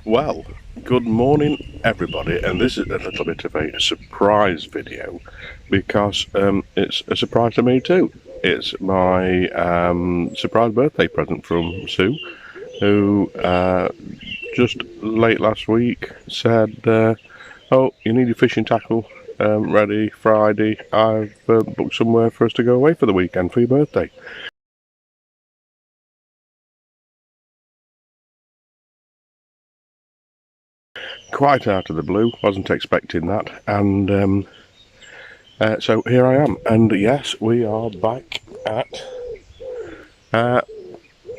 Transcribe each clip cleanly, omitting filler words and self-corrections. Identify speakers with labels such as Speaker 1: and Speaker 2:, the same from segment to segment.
Speaker 1: Well, good morning everybody, and this is a little bit of a surprise video because it's a surprise to me too. It's my surprise birthday present from Sue, who just late last week said, oh, you need your fishing tackle ready Friday. I've booked somewhere for us to go away for the weekend for your birthday. Quite out of the blue, wasn't expecting that, and so here I am, and yes, we are back at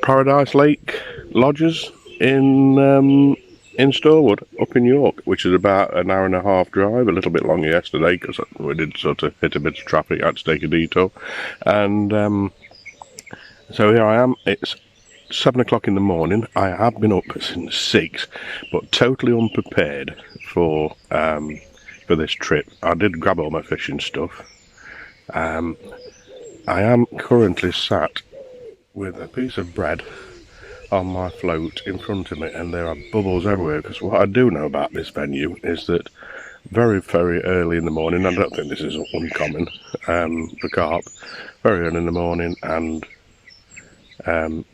Speaker 1: Paradise Lake Lodges in Storwood, up in York, which is about an hour and a half drive, a little bit longer yesterday because we did sort of hit a bit of traffic, had to take a detour, and so here I am. It's 7 o'clock in the morning. I have been up since 6, but totally unprepared for this trip. I did grab all my fishing stuff. I am currently sat with a piece of bread on my float in front of me, and there are bubbles everywhere, because what I do know about this venue is that very, very early in the morning, I don't think this is uncommon for carp, very early in the morning, and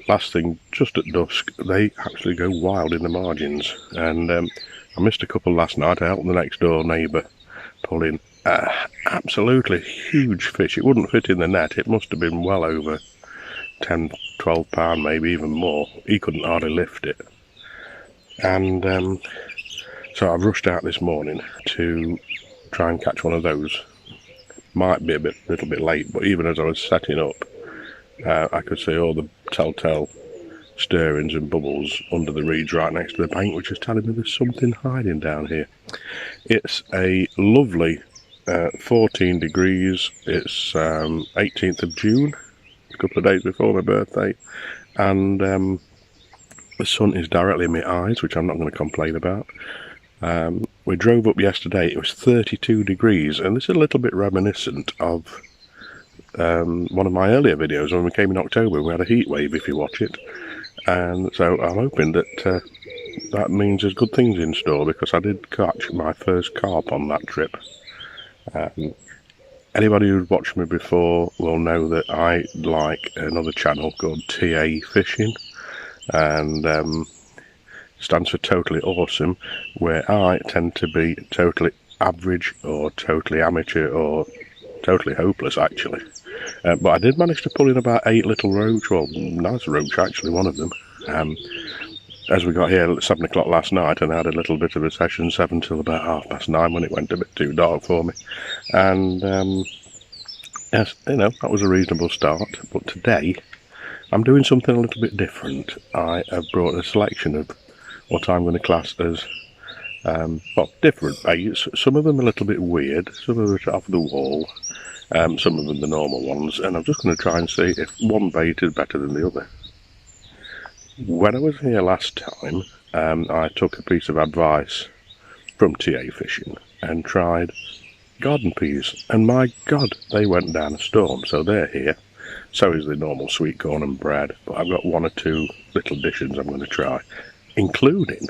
Speaker 1: last thing, just at dusk, they actually go wild in the margins. And I missed a couple last night. I helped the next door neighbour pull in absolutely huge fish. It wouldn't fit in the net. It must have been well over 10, 12 pound, maybe even more. He couldn't hardly lift it. And so I've rushed out this morning to try and catch one of those. Might be a little bit late, but even as I was setting up, I could see all the telltale stirrings and bubbles under the reeds right next to the bank, which is telling me there's something hiding down here. It's a lovely 14 degrees. It's 18th of June, a couple of days before my birthday, and the sun is directly in my eyes, which I'm not going to complain about. We drove up yesterday. It was 32 degrees, and this is a little bit reminiscent of one of my earlier videos when we came in October. We had a heat wave, if you watch it, and so I'm hoping that that means there's good things in store, because I did catch my first carp on that trip. Anybody who's watched me before will know that I like another channel called TA Fishing, and stands for Totally Awesome, where I tend to be totally average or totally amateur or totally hopeless, actually. But I did manage to pull in about 8 little roach, well, nice roach actually, one of them, as we got here at 7 o'clock last night, and I had a little bit of a session, 7 till about 9:30, when it went a bit too dark for me. And yes, you know, that was a reasonable start. But today I'm doing something a little bit different. I have brought a selection of what I'm going to class as well, different baits. Some of them a little bit weird, some of them are off the wall, some of them the normal ones, and I'm just going to try and see if one bait is better than the other. When I was here last time, I took a piece of advice from TA Fishing and tried garden peas, and my God, they went down a storm. So they're here. So is the normal sweet corn and bread, but I've got 1 or 2 little dishes I'm going to try, including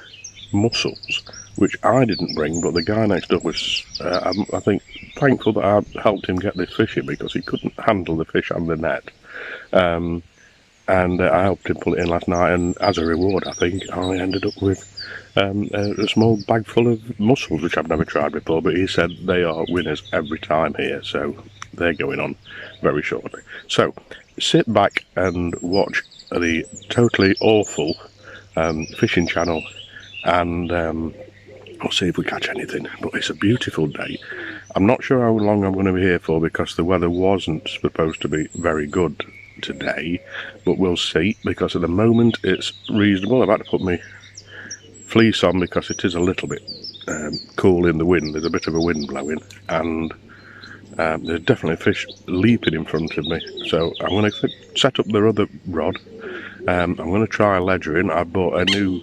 Speaker 1: mussels, which I didn't bring, but the guy next door was, I think, thankful that I helped him get this fishing, because he couldn't handle the fish and the net. And I helped him pull it in last night, and as a reward, I think, I ended up with a small bag full of mussels, which I've never tried before, but he said they are winners every time here, so they're going on very shortly. So, sit back and watch the totally awful fishing channel, and we'll see if we catch anything. But it's a beautiful day. I'm not sure how long I'm going to be here for, because the weather wasn't supposed to be very good today, but we'll see, because at the moment it's reasonable. I've had to put my fleece on because it is a little bit cool in the wind. There's a bit of a wind blowing, and there's definitely fish leaping in front of me. So I'm going to set up the other rod. I'm going to try ledgering. I bought a new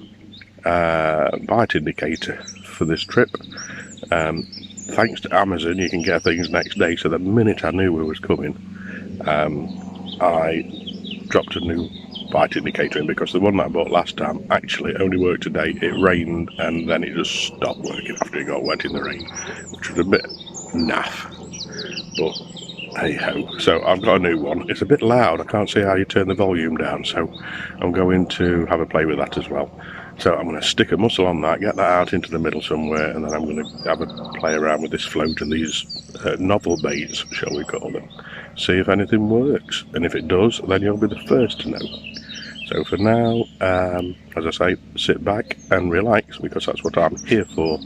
Speaker 1: bite indicator for this trip. Thanks to Amazon, you can get things next day, so the minute I knew we was coming, I dropped a new bite indicator in, because the one that I bought last time actually only worked today. It rained and then it just stopped working after it got wet in the rain, which was a bit naff, but hey ho. So I've got a new one. It's a bit loud, I can't see how you turn the volume down, so I'm going to have a play with that as well. So I'm going to stick a mussel on that, get that out into the middle somewhere, and then I'm going to have a play around with this float and these novel baits, shall we call them. See if anything works, and if it does, then you'll be the first to know. So for now, as I say, sit back and relax, because that's what I'm here for.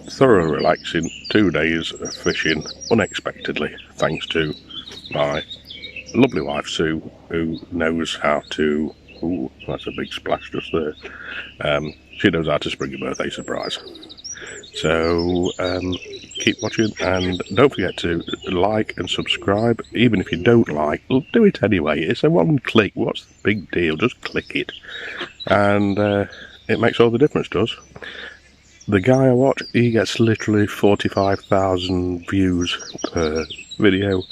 Speaker 1: Thorough relaxing, 2 days of fishing unexpectedly, thanks to my lovely wife Sue, who knows how to... Ooh, that's a big splash just there. She knows how to spring a birthday surprise. So keep watching, and don't forget to like and subscribe. Even if you don't like, do it anyway. It's a one click. What's the big deal? Just click it, and it makes all the difference to us. The guy I watch, he gets literally 45,000 views per video.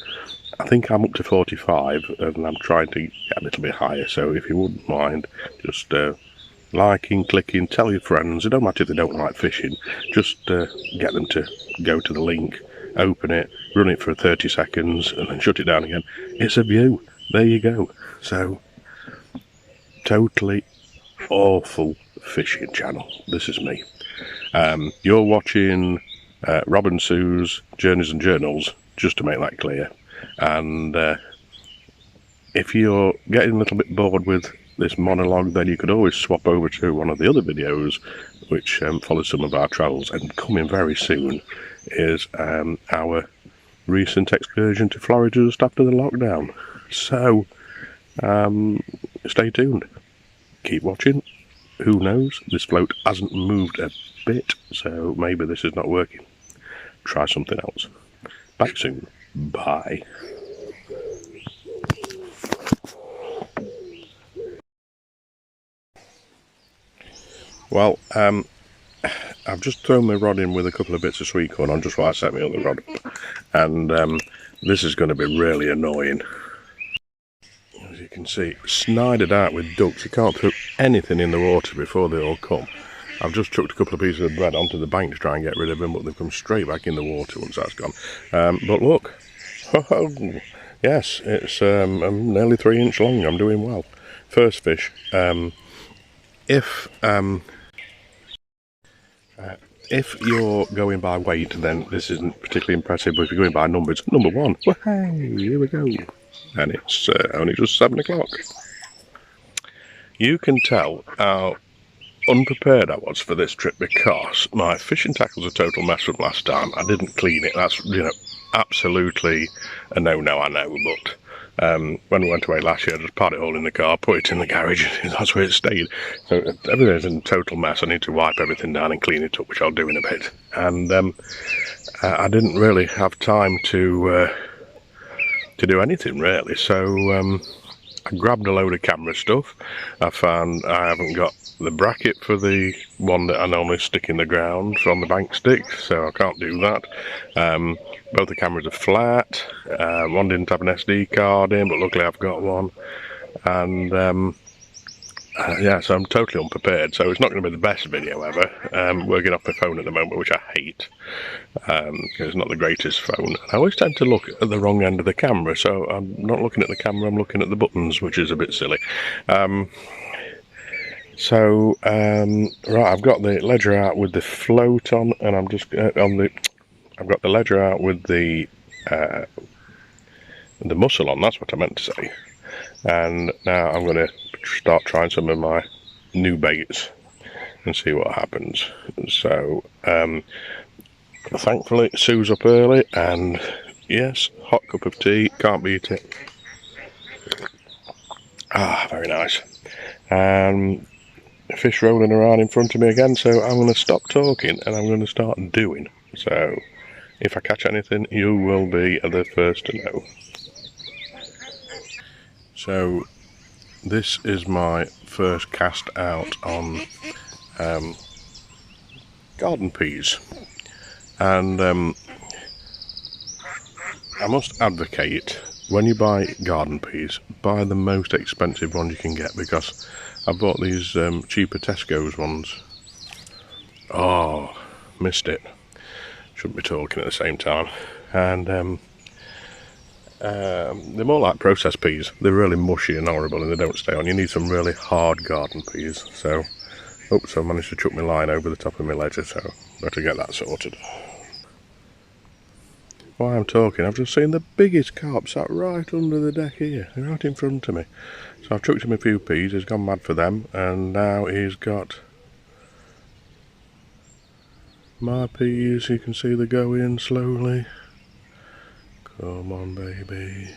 Speaker 1: I think I'm up to 45, and I'm trying to get a little bit higher, so if you wouldn't mind, just liking, clicking, tell your friends. It don't matter if they don't like fishing, just get them to go to the link, open it, run it for 30 seconds, and then shut it down again. It's a view. There you go. So, totally awful fishing channel. This is me. You're watching Rob and Sue's Journeys and Journals, just to make that clear. And if you're getting a little bit bored with this monologue, then you could always swap over to one of the other videos which follows some of our travels. And coming very soon is our recent excursion to Florida just after the lockdown. So stay tuned, keep watching. Who knows, this float hasn't moved a bit, so maybe this is not working. Try something else. Back soon. Bye. Well, I've just thrown my rod in with a couple of bits of sweet corn on just while I set my other rod up, and this is going to be really annoying. As you can see, snided out with ducks. You can't throw anything in the water before they all come. I've just chucked a couple of pieces of bread onto the bank to try and get rid of them, but they've come straight back in the water once that's gone. But look, oh, yes, it's I'm nearly 3 inch long. I'm doing well. First fish. If you're going by weight, then this isn't particularly impressive, but if you're going by numbers, number one, well, hey, here we go. And it's only just 7 o'clock. You can tell how unprepared I was for this trip because my fishing tackle's a total mess from last time. I didn't clean it. That's, absolutely a no-no, I know, but when we went away last year, I just parked it all in the car, put it in the garage, and that's where it stayed. So everything's in a total mess. I need to wipe everything down and clean it up, which I'll do in a bit. And I didn't really have time to do anything, really. So I grabbed a load of camera stuff. I found I haven't got the bracket for the one that I normally stick in the ground on the bank stick, so I can't do that. Both the cameras are flat. One didn't have an SD card in, but luckily I've got one. And yeah, so I'm totally unprepared. So it's not going to be the best video ever. Working off my phone at the moment, which I hate. It's not the greatest phone. I always tend to look at the wrong end of the camera, so I'm not looking at the camera, I'm looking at the buttons, which is a bit silly. Right, I've got the ledger out with the float on, and I'm just I've got the ledger out with the mussel on, that's what I meant to say. And now I'm going to start trying some of my new baits and see what happens. So thankfully Sue's up early, and yes, hot cup of tea, can't beat it. Ah, very nice. Fish rolling around in front of me again, so I'm going to stop talking and I'm going to start doing. So if I catch anything, you will be the first to know. So this is my first cast out on garden peas, and I must advocate when you buy garden peas, buy the most expensive ones you can get, because I bought these cheaper Tesco's ones. Oh, missed it. Shouldn't be talking at the same time. And they're more like processed peas. They're really mushy and horrible and they don't stay on. You need some really hard garden peas. So, oops, I managed to chuck my line over the top of my ledger, so better get that sorted. While I'm talking, I've just seen the biggest carp sat right under the deck here, right in front of me. So I've chucked him a few peas, he's gone mad for them, and now he's got my peas. You can see they're going slowly. Come on, baby.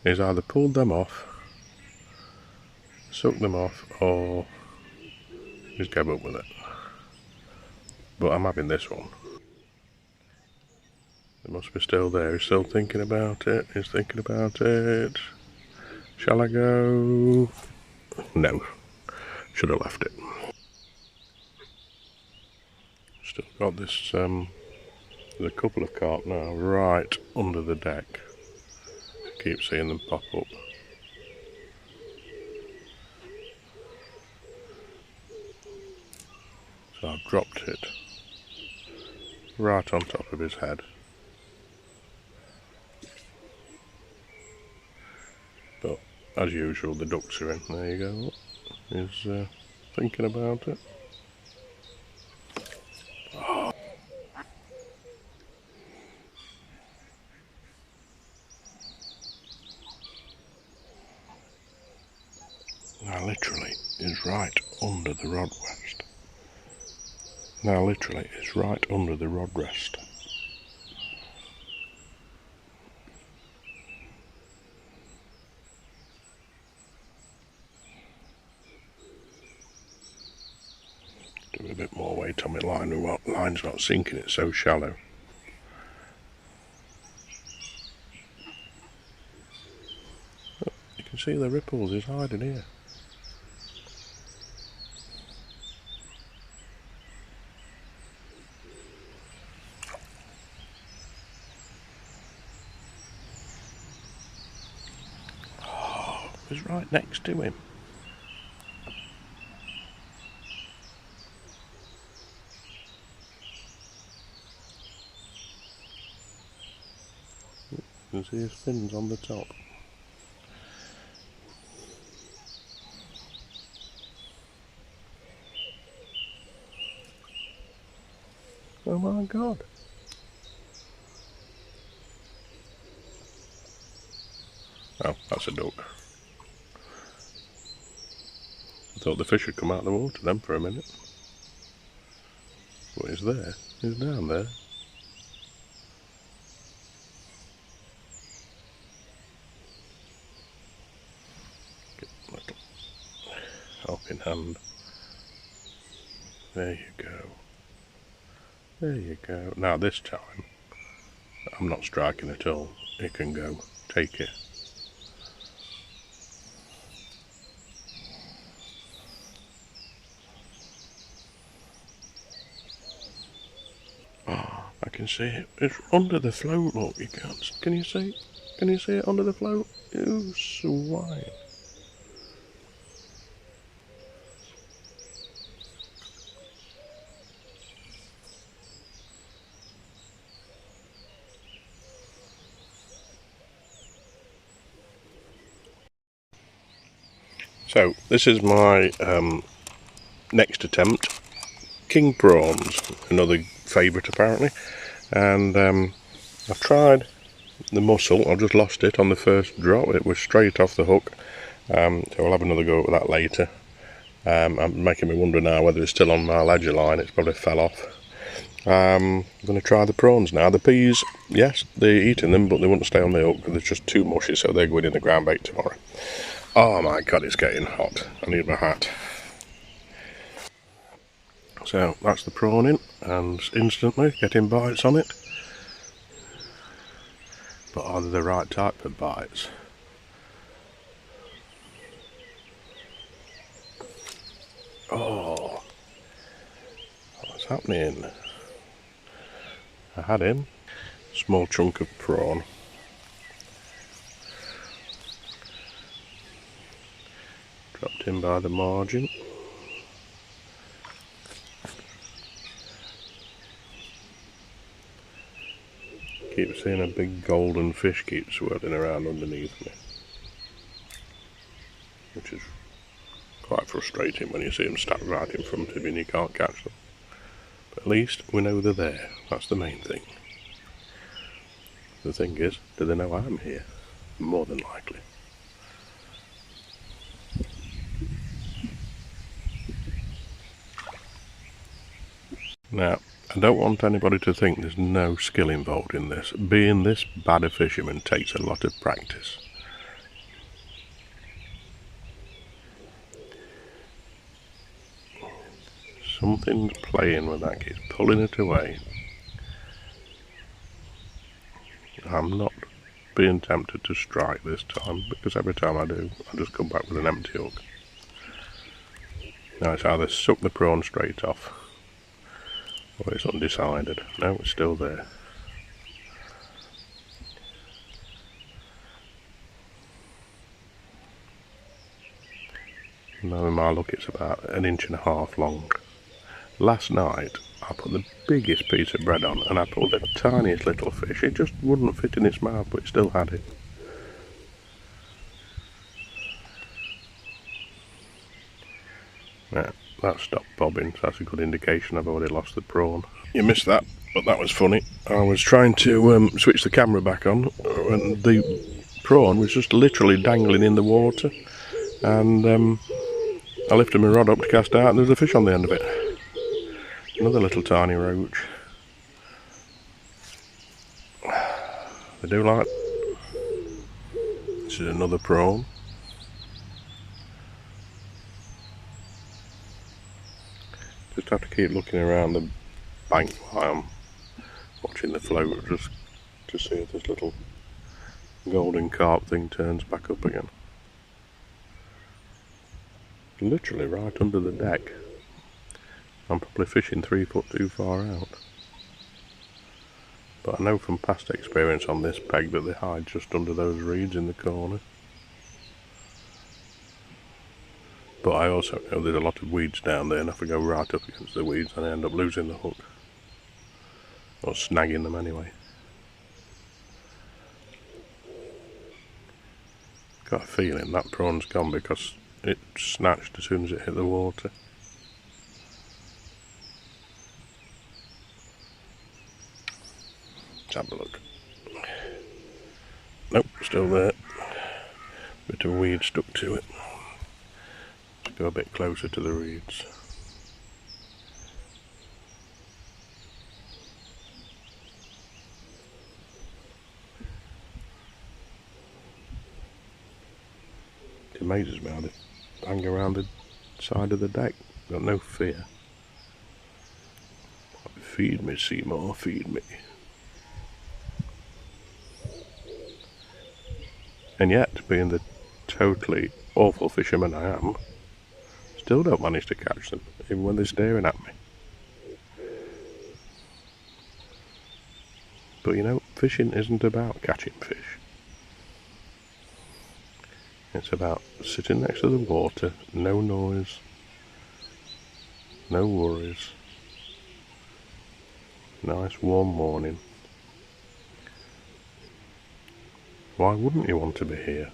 Speaker 1: He's either pulled them off, sucked them off, or he's gave up with it. But I'm having this one. It must be still there. He's still thinking about it. He's thinking about it. Shall I go? No. Should have left it. Still got this, there's a couple of carp now right under the deck. Keep seeing them pop up. So I've dropped it right on top of his head. But as usual, the ducks are in. There you go. He's thinking about it. Oh. Now literally is right under the rod rest. Now literally is right under the rod rest. Do a bit more weight on my line. The line's not sinking, it's so shallow. Oh, you can see the ripples, he's hiding here. Oh, he's right next to him. You can see his fins on the top. Oh my god. Oh, that's a duck. I thought the fish had come out of the water then for a minute. But he's there. He's down there. Get a little helping hand. There you go. There you go. Now this time, I'm not striking at all. It can go. Take it. Oh, I can see it. It's under the float, look. You can't. Can you see? Can you see it under the float? You swine. So, this is my next attempt. King prawns, another favourite apparently. And I've tried the mussel. I've just lost it on the first drop. It was straight off the hook. So I'll have another go at that later. I'm making me wonder now whether it's still on my ledger line. It's probably fell off. I'm going to try the prawns now. The peas, yes, they're eating them, but they wouldn't stay on the hook. They're just too mushy, so they're going in the ground bait tomorrow. Oh my god, it's getting hot. I need my hat. So that's the prawn in, and instantly getting bites on it. But are they the right type of bites? Oh, what's happening? I had him. Small chunk of prawn. in by the margin. Keep seeing a big golden fish keep swirling around underneath me, which is quite frustrating when you see them stacked right in front of you and you can't catch them. But at least we know they're there. That's the main thing. The thing is, do they know I'm here? More than likely. Now, I don't want anybody to think there's no skill involved in this. Being this bad a fisherman takes a lot of practice. Something's playing with that, it's pulling it away. I'm not being tempted to strike this time, because every time I do, I just come back with an empty hook. Now it's either suck the prawn straight off, or it's undecided. No, it's still there. Now in my luck it's about 1.5 inches long. Last night I put the biggest piece of bread on and I pulled the tiniest little fish. It just wouldn't fit in its mouth, but it still had it. Yeah, that stopped bobbing, so that's a good indication I've already lost the prawn. You missed that, but that was funny. I was trying to switch the camera back on and the prawn was just literally dangling in the water, and I lifted my rod up to cast out and there's a fish on the end of it. Another little tiny roach. They do like. This is another prawn. Just have to keep looking around the bank while I'm watching the float, just to see if this little golden carp thing turns back up again. Literally right under the deck. I'm probably fishing 3 foot too far out. But I know from past experience on this peg that they hide just under those reeds in the corner. But I also know there's a lot of weeds down there, and if I go right up against the weeds I end up losing the hook. Or snagging them anyway. Got a feeling that prawn's gone because it snatched as soon as it hit the water. Let's have a look. Nope, still there. Bit of weed stuck to it. Let's go a bit closer to the reeds. It amazes me how they hang around the side of the deck. Got no fear. Feed me, Seymour, feed me. And yet, being the totally awful fisherman I am, still don't manage to catch them, even when they're staring at me. But you know, fishing isn't about catching fish. It's about sitting next to the water, no noise, no worries. Nice warm morning. Why wouldn't you want to be here?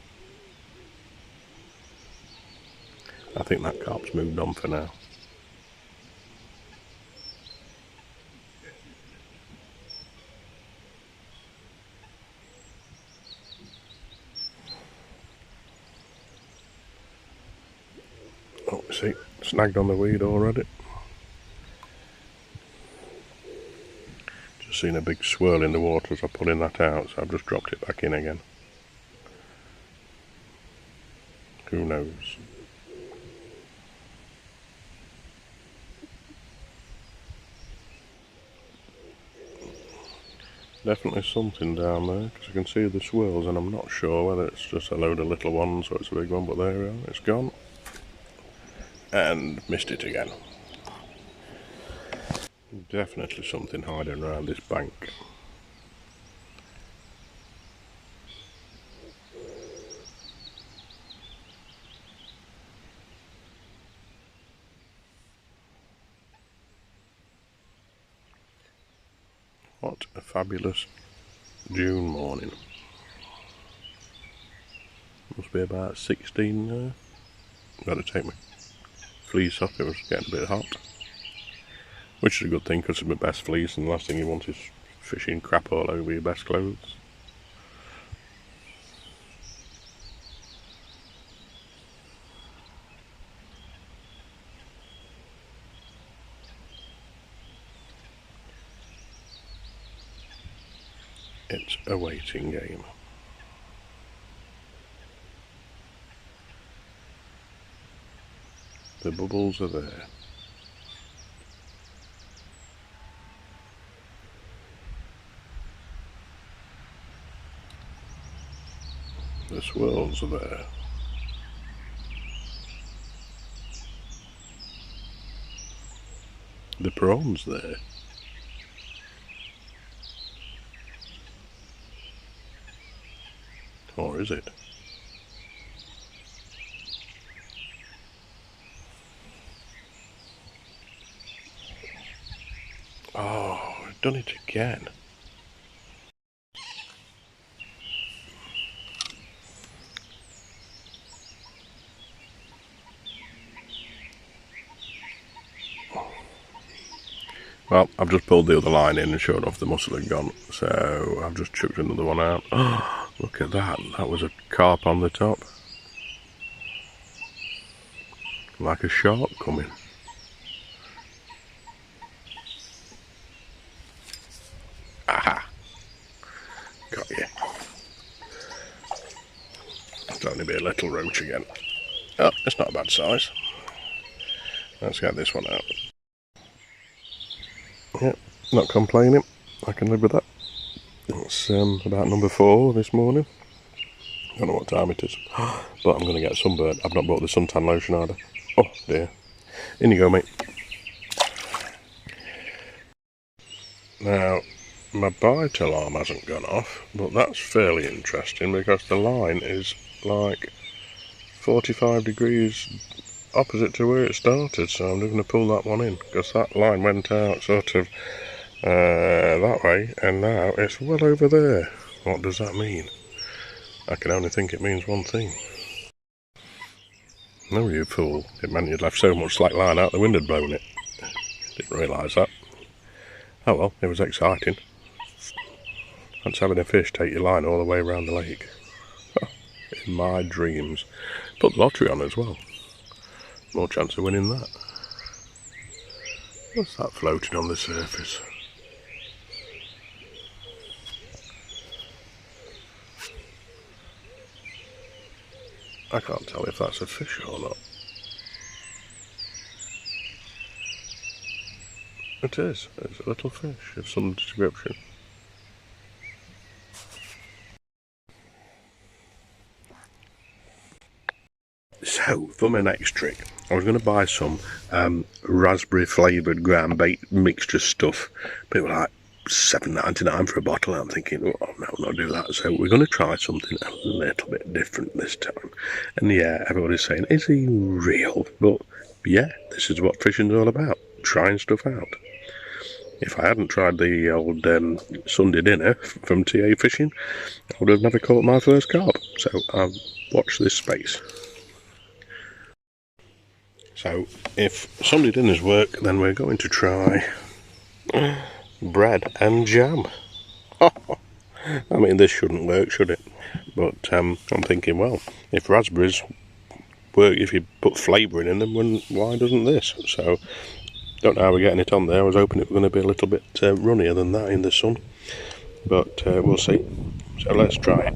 Speaker 1: I think that carp's moved on for now. Oh, see, snagged on the weed already. Just seen a big swirl in the water as I'm pulling that out, so I've just dropped it back in again. Who knows? Definitely something down there, because I can see the swirls and I'm not sure whether it's just a load of little ones or it's a big one, but there we are, it's gone. And missed it again. Definitely something hiding around this bank. What a fabulous June morning. Must be about 16 now. Gotta take my fleece off, it was getting a bit hot. Which is a good thing because it's my best fleece, and the last thing you want is fishing crap all over your best clothes. It's a waiting game. The bubbles are there. The swirls are there. The prawns there. Or is it? Oh, I've done it again. Well, I've just pulled the other line in and sure enough the mussel had gone, so I've just chucked another one out. Oh, look at that, that was a carp on the top. Like a shark coming. Aha! Got you. It's only be a little roach again. Oh, it's not a bad size. Let's get this one out. Yep, not complaining. I can live with that. It's about number 4 this morning. I don't know what time it is, but I'm going to get sunburnt. I've not bought the suntan lotion either. Oh dear. In you go, mate. Now, my bite alarm hasn't gone off, but that's fairly interesting because the line is like 45 degrees opposite to where it started, so I'm just going to pull that one in because that line went out sort of that way, and now it's well over there. What does that mean? I can only think it means one thing. No, you fool. It meant you'd left so much slack line out the wind had blown it. Didn't realise that. Oh well, it was exciting. That's having a fish take your line all the way around the lake. In my dreams. Put the lottery on as well. More chance of winning that. What's that floating on the surface? I can't tell if that's a fish or not. It is. It's a little fish of some description. So, for my next trick, I was going to buy some raspberry flavoured ground bait mixture stuff, but it was like $7.99 for a bottle. I'm thinking, oh no, not do that. So we're going to try something a little bit different this time. And yeah, everybody's saying, is he real? But yeah, this is what fishing's all about, trying stuff out. If I hadn't tried the old Sunday dinner from TA Fishing, I would have never caught my first carp. So watch this space. So if Sunday dinners work, then we're going to try bread and jam. I mean, this shouldn't work, should it? But I'm thinking, well, if raspberries work, if you put flavouring in them, why doesn't this? So, don't know how we're getting it on there. I was hoping it was going to be a little bit runnier than that in the sun. But we'll see. So let's try it.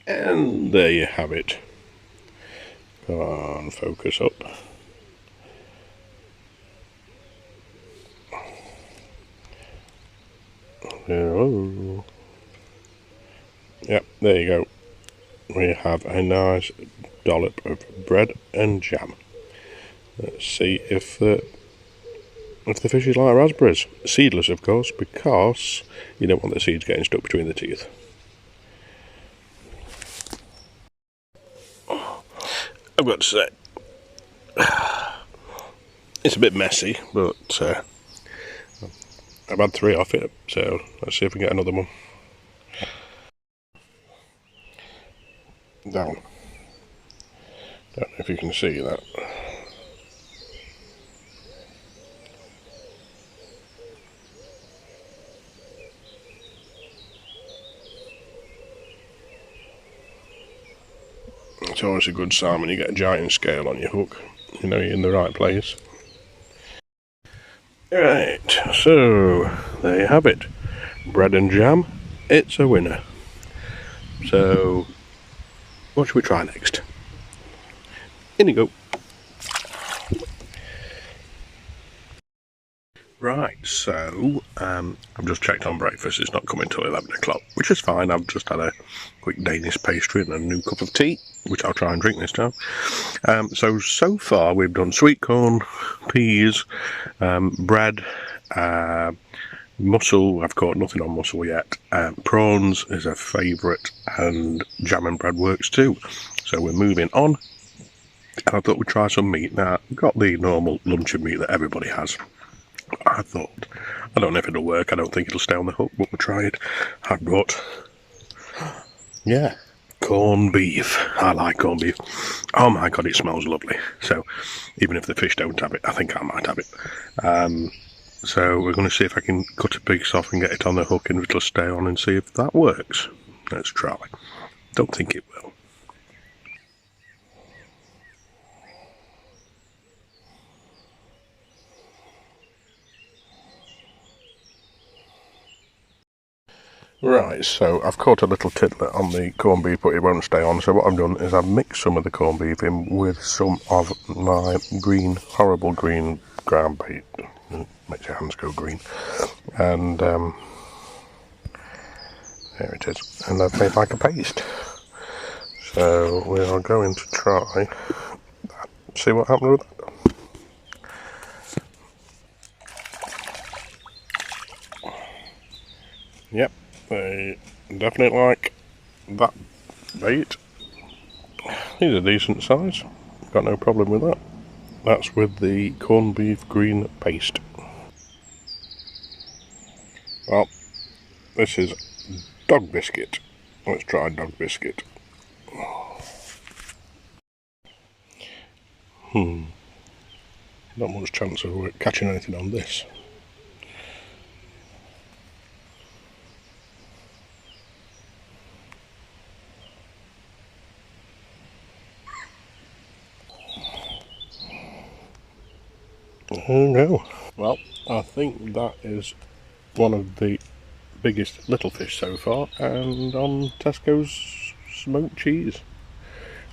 Speaker 1: And there you have it. Come on, focus up. Oh. Yep, there you go. We have a nice dollop of bread and jam. Let's see if the fish is like raspberries. Seedless, of course, because you don't want the seeds getting stuck between the teeth. I've got to say, it's a bit messy, but I've had 3 off it, so let's see if we get another one. Down. Don't know if you can see that. It's always a good sign when you get a giant scale on your hook. You know you're in the right place. Right, so there you have it. Bread and jam, it's a winner. So, what should we try next? In you go. Right, so I've just checked on breakfast. It's not coming till 11 o'clock, which is fine. I've just had a quick Danish pastry and a new cup of tea, which I'll try and drink this time. So far we've done sweet corn, peas, bread, mussel. I've caught nothing on mussel yet. Prawns is a favourite, and jam and bread works too. So we're moving on. And I thought we'd try some meat. Now, I've got the normal luncheon meat that everybody has. I thought, I don't know if it'll work, I don't think it'll stay on the hook, but we'll try it. I brought, corned beef. I like corned beef. Oh my god, it smells lovely. So, even if the fish don't have it, I think I might have it. So we're going to see if I can cut a piece off and get it on the hook and it'll stay on and see if that works. Let's try. Don't think it will. Right, so I've caught a little titlet on the corned beef, but it won't stay on. So what I've done is I've mixed some of the corned beef in with some of my horrible green ground bait. It makes your hands go green. And there it is. And I've made like a paste. So we are going to try that. See what happens with that. Yep. They definitely like that bait. These are decent size. Got no problem with that. That's with the corned beef green paste. Well, this is dog biscuit. Let's try dog biscuit. Not much chance of catching anything on this. Oh no. Well, I think that is one of the biggest little fish so far, and on Tesco's smoked cheese.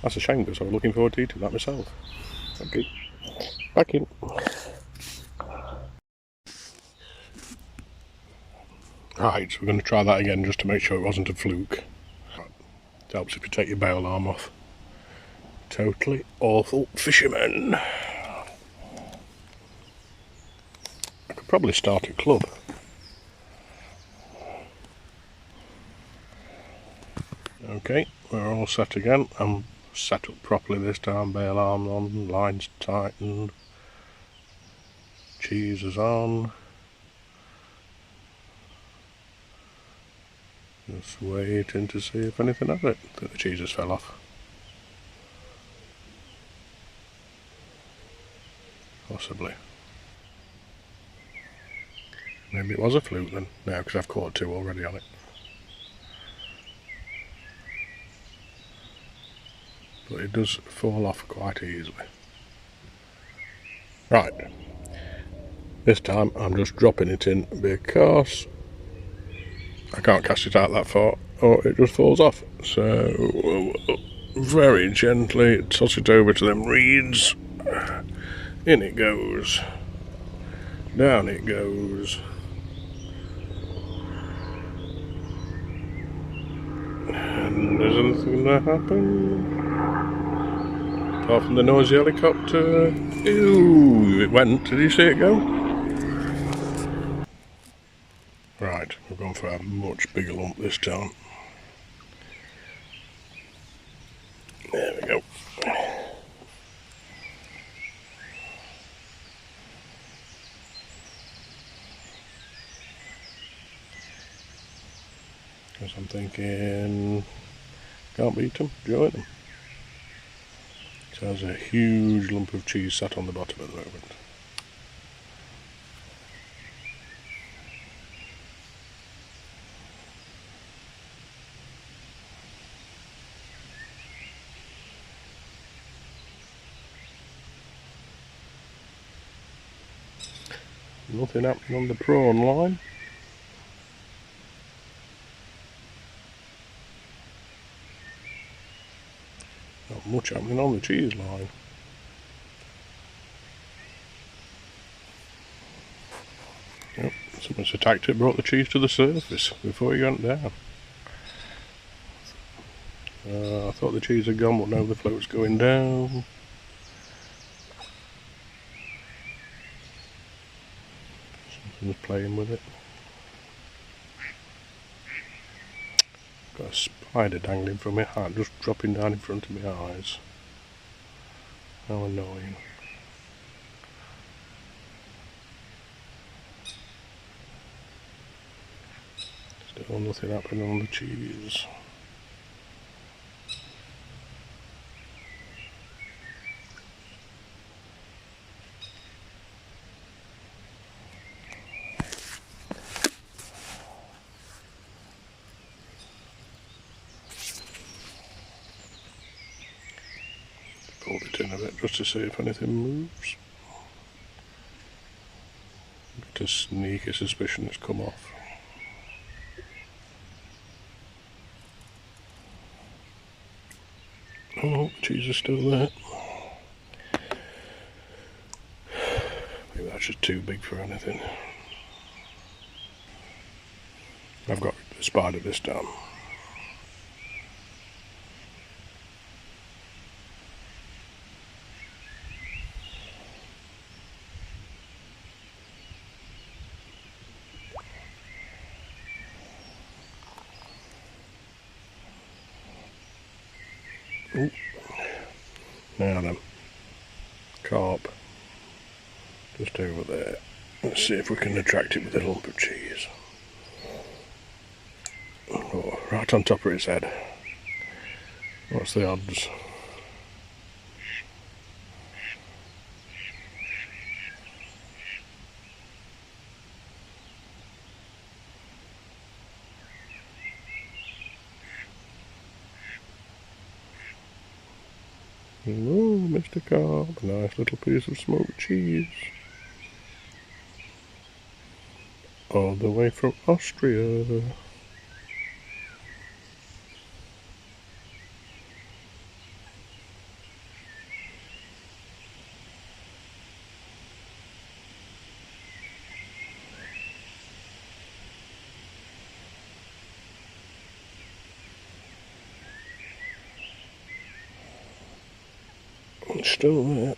Speaker 1: That's a shame because I was looking forward to eating that myself. Okay, back in. Right, so we're going to try that again just to make sure it wasn't a fluke. It helps if you take your bail arm off. Totally awful fisherman. I could probably start a club. Okay, we're all set again. I'm set up properly this time. Bail arm on, lines tightened, cheese is on. Just waiting to see if anything of it. I think the cheeses fell off. Possibly. Maybe it was a fluke then. No, because I've caught 2 already on it. But it does fall off quite easily. Right. This time I'm just dropping it in because I can't cast it out that far or it just falls off. So very gently toss it over to them reeds. In it goes. Down it goes. And is anything going to happen? Apart from the noisy helicopter. Ooh, it went. Did you see it go? Right, we've gone for a much bigger lump this time. There we go. thinking, can't beat them, join them. So there's a huge lump of cheese sat on the bottom at the moment. Nothing happening on the prawn line. Not much happening on the cheese line. Yep, someone's attacked it, brought the cheese to the surface before he went down. I thought the cheese had gone, but no, the float's going down. Something's playing with it. Got a spider dangling from my hat, just dropping down in front of my eyes. How annoying. Still nothing happening on the cheese. Pulled it in a bit just to see if anything moves. Got a sneaky suspicion it's come off. Oh, the cheese is still there. Maybe that's just too big for anything. I've got the spider this time. Ooh. Now then, carp, just over there. Let's see if we can attract it with a lump of cheese. Oh, right on top of its head. What's the odds? Oh, Mr. Carp, a nice little piece of smoked cheese. All the way from Austria. It's still there.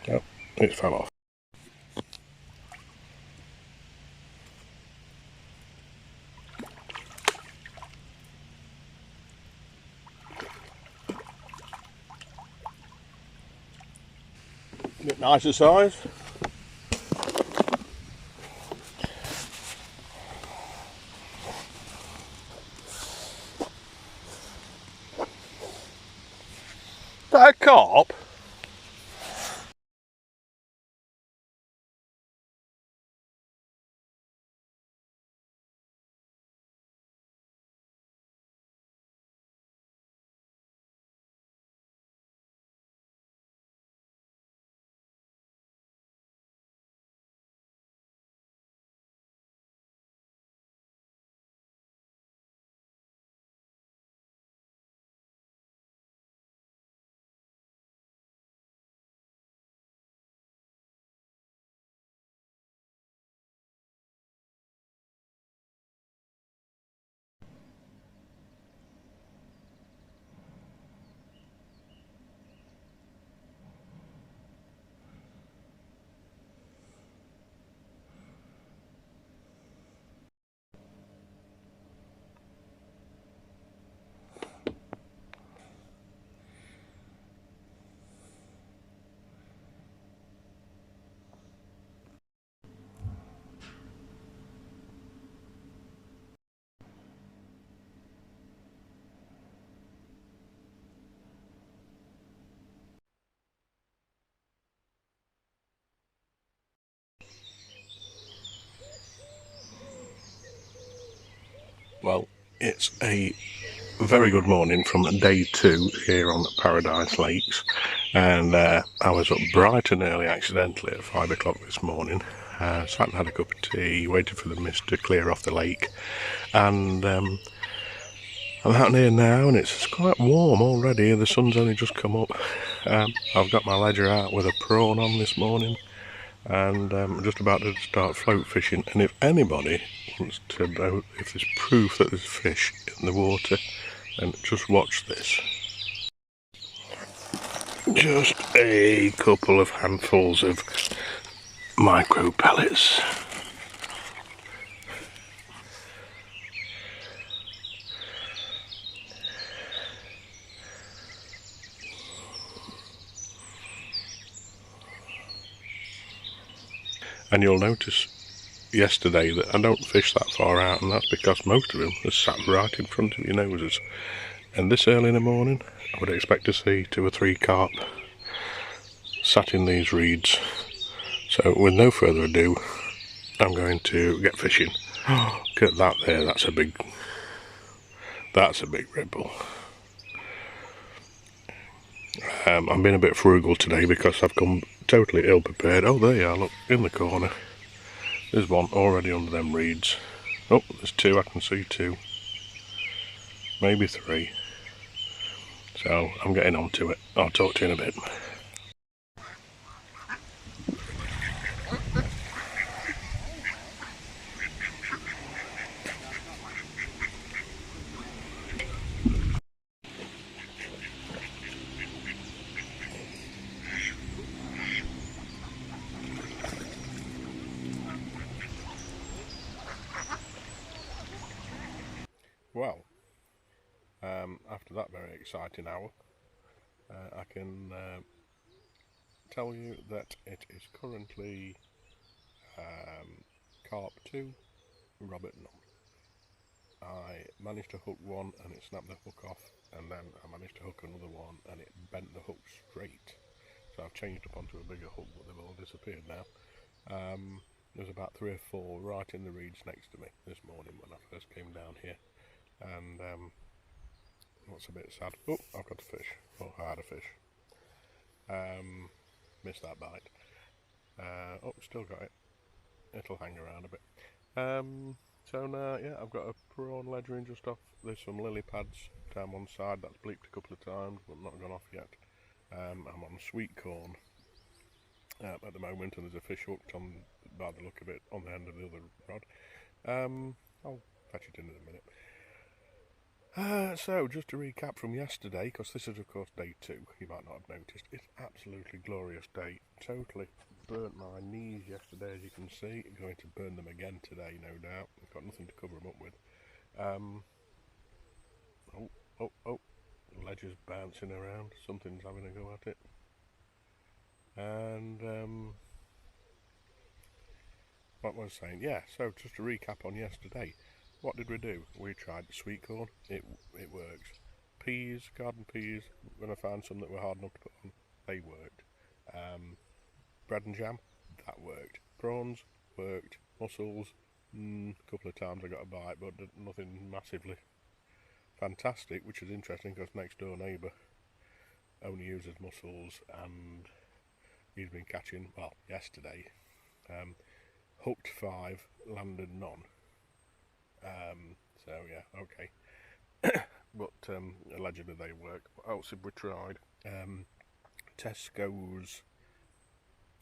Speaker 1: Yep, it fell off. Bit nicer size. Is that a carp? Well, it's a very good morning from day 2 here on Paradise Lakes, and I was up bright and early accidentally at 5 o'clock this morning. Sat and had a cup of tea, waited for the mist to clear off the lake, and I'm out here now and it's quite warm already. The sun's only just come up. I've got my ledger out with a prawn on this morning, and I'm just about to start float fishing. And if anybody wants to know if there's proof that there's fish in the water, then just watch this. Just a couple of handfuls of micro pellets. And you'll notice yesterday that I don't fish that far out, and that's because most of them are sat right in front of your noses. And this early in the morning, I would expect to see 2 or 3 carp sat in these reeds. So with no further ado, I'm going to get fishing. Look at that there, that's a big ripple. I'm being a bit frugal today because I've come totally ill prepared. Oh, there you are, look, in the corner. There's one already under them reeds. Oh, there's 2, I can see 2. Maybe 3. So I'm getting on to it. I'll talk to you in a bit. Well, after that very exciting hour, I can tell you that it is currently carp 2, Robert none. I managed to hook one and it snapped the hook off, and then I managed to hook another one and it bent the hook straight. So I've changed up onto a bigger hook, but they've all disappeared now. There's about 3 or 4 right in the reeds next to me this morning when I first came down here, and what's a bit sad, oh, I've got a fish. Oh, I had a fish. Missed that bite. Oh, still got it. It'll hang around a bit. So now, yeah, I've got a prawn ledgering just off. There's some lily pads down one side. That's bleeped a couple of times, but not gone off yet. I'm on sweet corn at the moment, and there's a fish hooked on, by the look of it, on the end of the other rod. I'll fetch it in a minute. So, just to recap from yesterday, because this is of course day 2, you might not have noticed, it's absolutely glorious day. Totally burnt my knees yesterday, as you can see. I'm going to burn them again today, no doubt. I've got nothing to cover them up with. Oh, ledger's bouncing around, something's having a go at it. And what was I saying? Yeah, so just to recap on yesterday, what did we do? We tried sweet corn, it works. Peas, garden peas, when I found some that were hard enough to put on, they worked. Bread and jam, that worked. Prawns, worked. Mussels, a couple of times I got a bite, but nothing massively fantastic, which is interesting because next door neighbour only uses mussels, and he's been catching, well, yesterday, hooked 5, landed none. So yeah, okay. But allegedly they work. What else have we tried? Tesco's,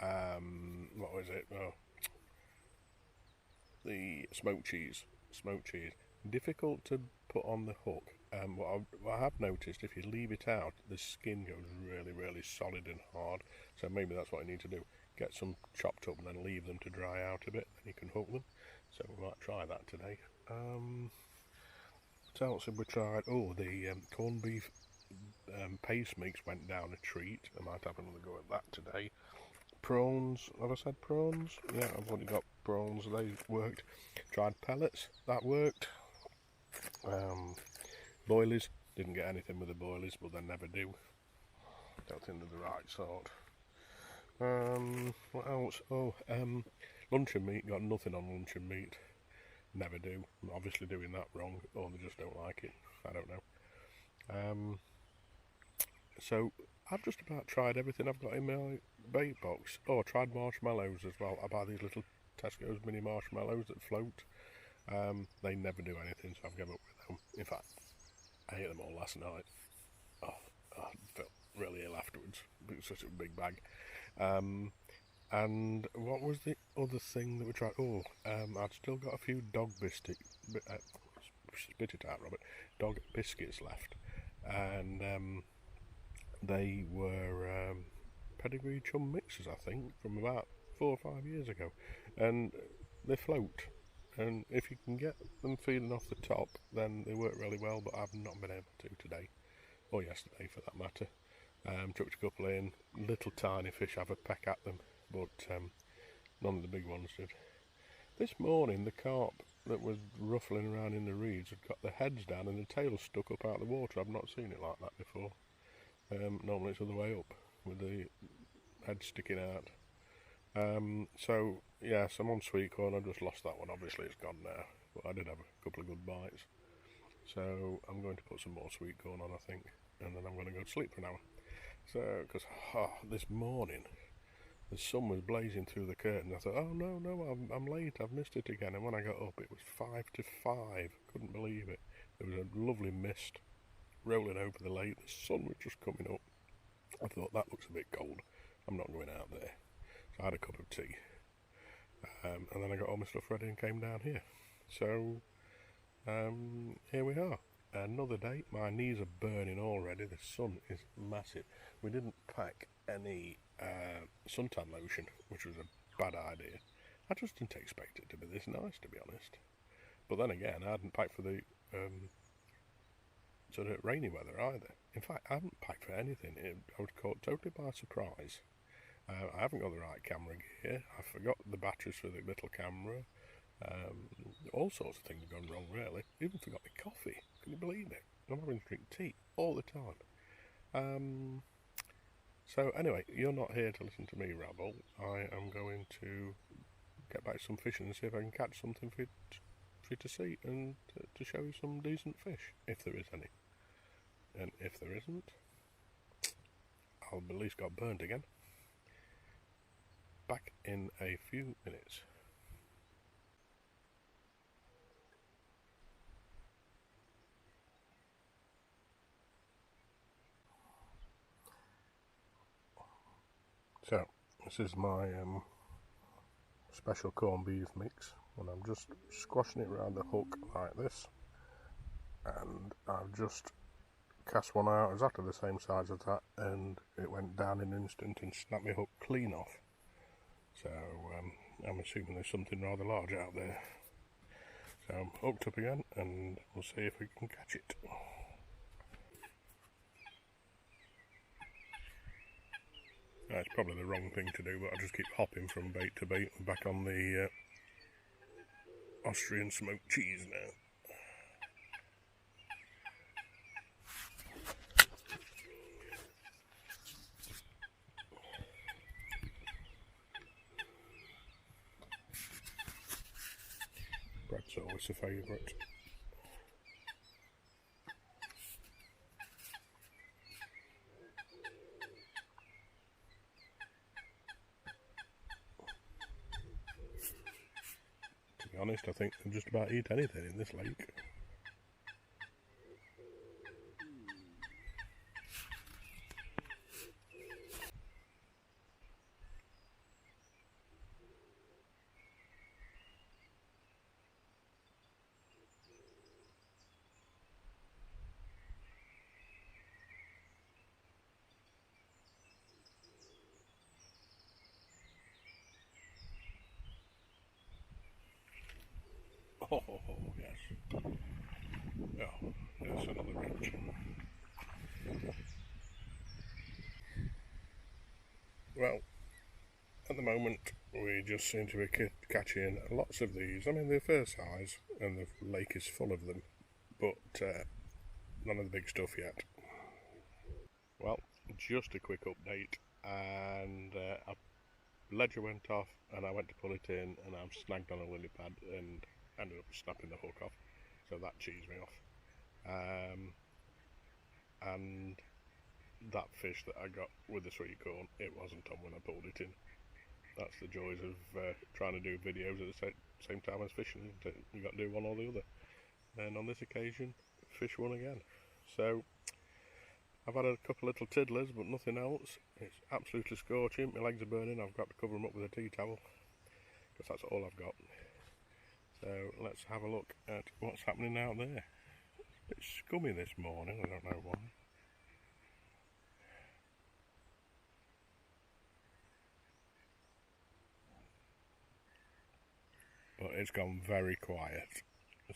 Speaker 1: what was it? Oh, the smoked cheese. Difficult to put on the hook. What I have noticed, if you leave it out, the skin goes really, really solid and hard. So maybe that's what I need to do. Get some chopped up and then leave them to dry out a bit, then you can hook them. So we might try that today. What else have we tried? Oh, the corned beef paste mix went down a treat. I might have another go at that today. Prawns, have I said prawns? Yeah, I've already got prawns, they worked. Tried pellets, that worked. Boilies, didn't get anything with the boilies, but they never do. Don't think they're the right sort. What else? Oh, luncheon meat, got nothing on luncheon meat. never do. I'm obviously doing that wrong, or they just don't like it. I don't know. So I've just about tried everything I've got in my bait box. Oh, I tried marshmallows as well. I buy these little Tesco's mini marshmallows that float. They never do anything, so I've given up with them. In fact, I ate them all last night. Oh, I felt really ill afterwards. It was such a big bag. And what was the other thing that we tried? Oh, I'd still got a few dog biscuits. Spit it out, Robert. Dog biscuits left, and they were pedigree chum mixers, I think, from about 4 or 5 years ago, and they float. And if you can get them feeding off the top, then they work really well. But I've not been able to today, or yesterday for that matter. Chucked a couple in. Little tiny fish have a peck at them, but none of the big ones did. This morning, the carp that was ruffling around in the reeds had got the heads down and the tails stuck up out of the water. I've not seen it like that before. Normally it's the other way up, with the head sticking out. So yes, I'm on sweet corn. I've just lost that one. Obviously it's gone now, but I did have a couple of good bites. So I'm going to put some more sweet corn on, I think, and then I'm going to go to sleep for an hour. So, because this morning the sun was blazing through the curtain. I thought, oh no, I'm late. I've missed it again. And when I got up, it was 5 to 5. Couldn't believe it. There was a lovely mist rolling over the lake. The sun was just coming up. I thought, that looks a bit cold. I'm not going out there. So I had a cup of tea, and then I got all my stuff ready and came down here. So here we are. Another day. My knees are burning already. The sun is massive. We didn't pack any suntan lotion, which was a bad idea. I just didn't expect it to be this nice, to be honest. But then again, I hadn't packed for the sort of rainy weather either. In fact, I haven't packed for anything. I was caught totally by surprise. I haven't got the right camera gear. I forgot the batteries for the little camera. All sorts of things have gone wrong, really. Even forgot my coffee. Can you believe it? I'm having to drink tea all the time. So anyway, you're not here to listen to me rabble. I am going to get back some fishing and see if I can catch something for you to see and to show you some decent fish, if there is any. And if there isn't, I'll at least got burned again. Back in a few minutes. So, this is my special corned beef mix, and I'm just squashing it around the hook like this, and I've just cast one out exactly the same size as that, and it went down in an instant and snapped my hook clean off. So I'm assuming there's something rather large out there. So I'm hooked up again, and we'll see if we can catch it. It's probably the wrong thing to do, but I just keep hopping from bait to bait. I'm back on the Austrian smoked cheese now. Bread's always a favourite. To be honest, I think I can just about eat anything in this lake. Oh, yes. Oh, there's another wrench. Well, at the moment, we just seem to be catching lots of these. I mean, they're fair size, and the lake is full of them, but none of the big stuff yet. Well, just a quick update, and a ledger went off, and I went to pull it in, and I've snagged on a lily pad, and ended up snapping the hook off, so that cheesed me off. And that fish that I got with the sweet corn, it wasn't on when I pulled it in. That's the joys of trying to do videos at the same time as fishing. You got to do one or the other. And on this occasion, fish won again. So I've had a couple little tiddlers, but nothing else. It's absolutely scorching. My legs are burning. I've got to cover them up with a tea towel because that's all I've got. So let's have a look at what's happening out there. It's scummy this morning. I don't know why. But it's gone very quiet,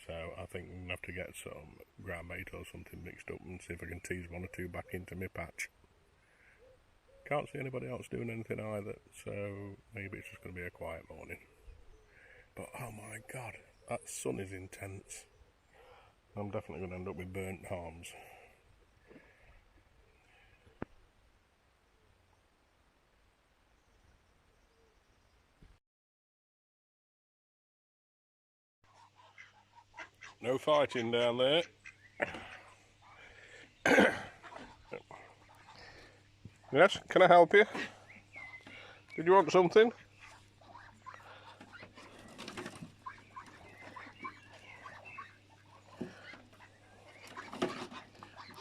Speaker 1: so I think I'm going to have to get some ground bait or something mixed up and see if I can tease one or two back into my patch. Can't see anybody else doing anything either, so maybe it's just going to be a quiet morning. But oh my god, that sun is intense. I'm definitely going to end up with burnt arms. No fighting down there. Yes, can I help you? Did you want something?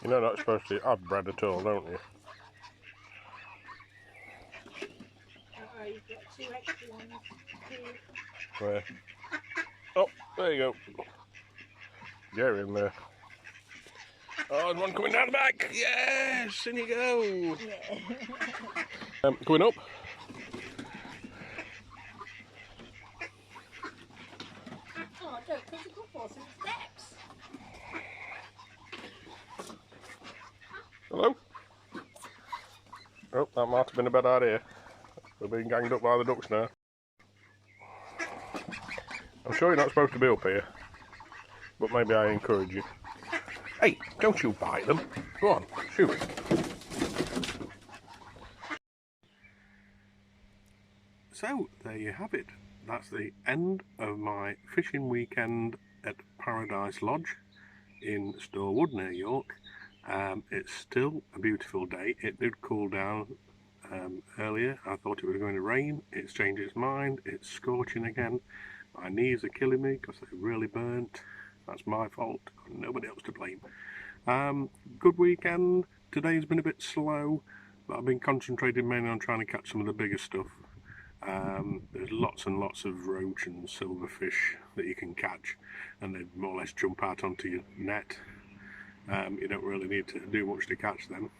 Speaker 1: You're not supposed to have bread at all, don't you?
Speaker 2: You've got 2 extra ones here.
Speaker 1: Where? Oh, there you go. Get in there. Oh, there's one coming down the back. Yes, in you go.
Speaker 2: Yeah.
Speaker 1: Going up.
Speaker 2: Oh, don't put a couple of steps.
Speaker 1: Hello? Oh, that might have been a bad idea. We're being ganged up by the ducks now. I'm sure you're not supposed to be up here, but maybe I encourage you. Hey, don't you bite them. Go on, shoot. So, there you have it. That's the end of my fishing weekend at Paradise Lodge in Storwood near York. It's still a beautiful day. It did cool down earlier. I thought it was going to rain. It's changed its mind. It's scorching again. My knees are killing me because they're really burnt. That's my fault. Nobody else to blame. Good weekend. Today's been a bit slow, but I've been concentrating mainly on trying to catch some of the bigger stuff. There's lots and lots of roach and silverfish that you can catch, and they more or less jump out onto your net. You don't really need to do much to catch them.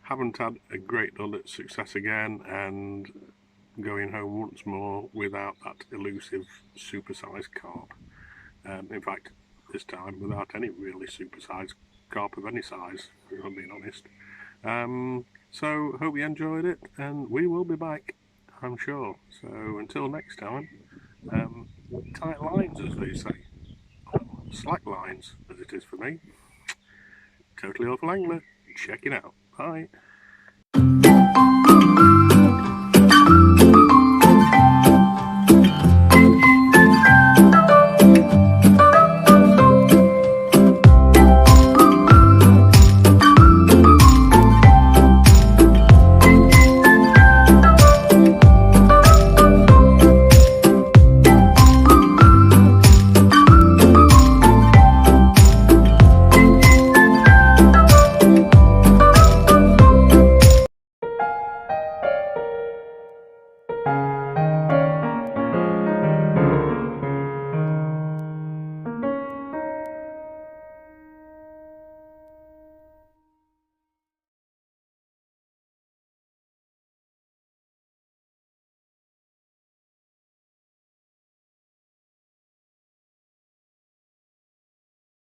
Speaker 1: Haven't had a great deal of success again, and going home once more without that elusive supersized carp. In fact, this time without any really supersized carp of any size, if I'm being honest. So hope you enjoyed it, and we will be back, I'm sure. So until next time, tight lines as they say, slack lines as it is for me. Totally Awful Angler, check it out. Bye.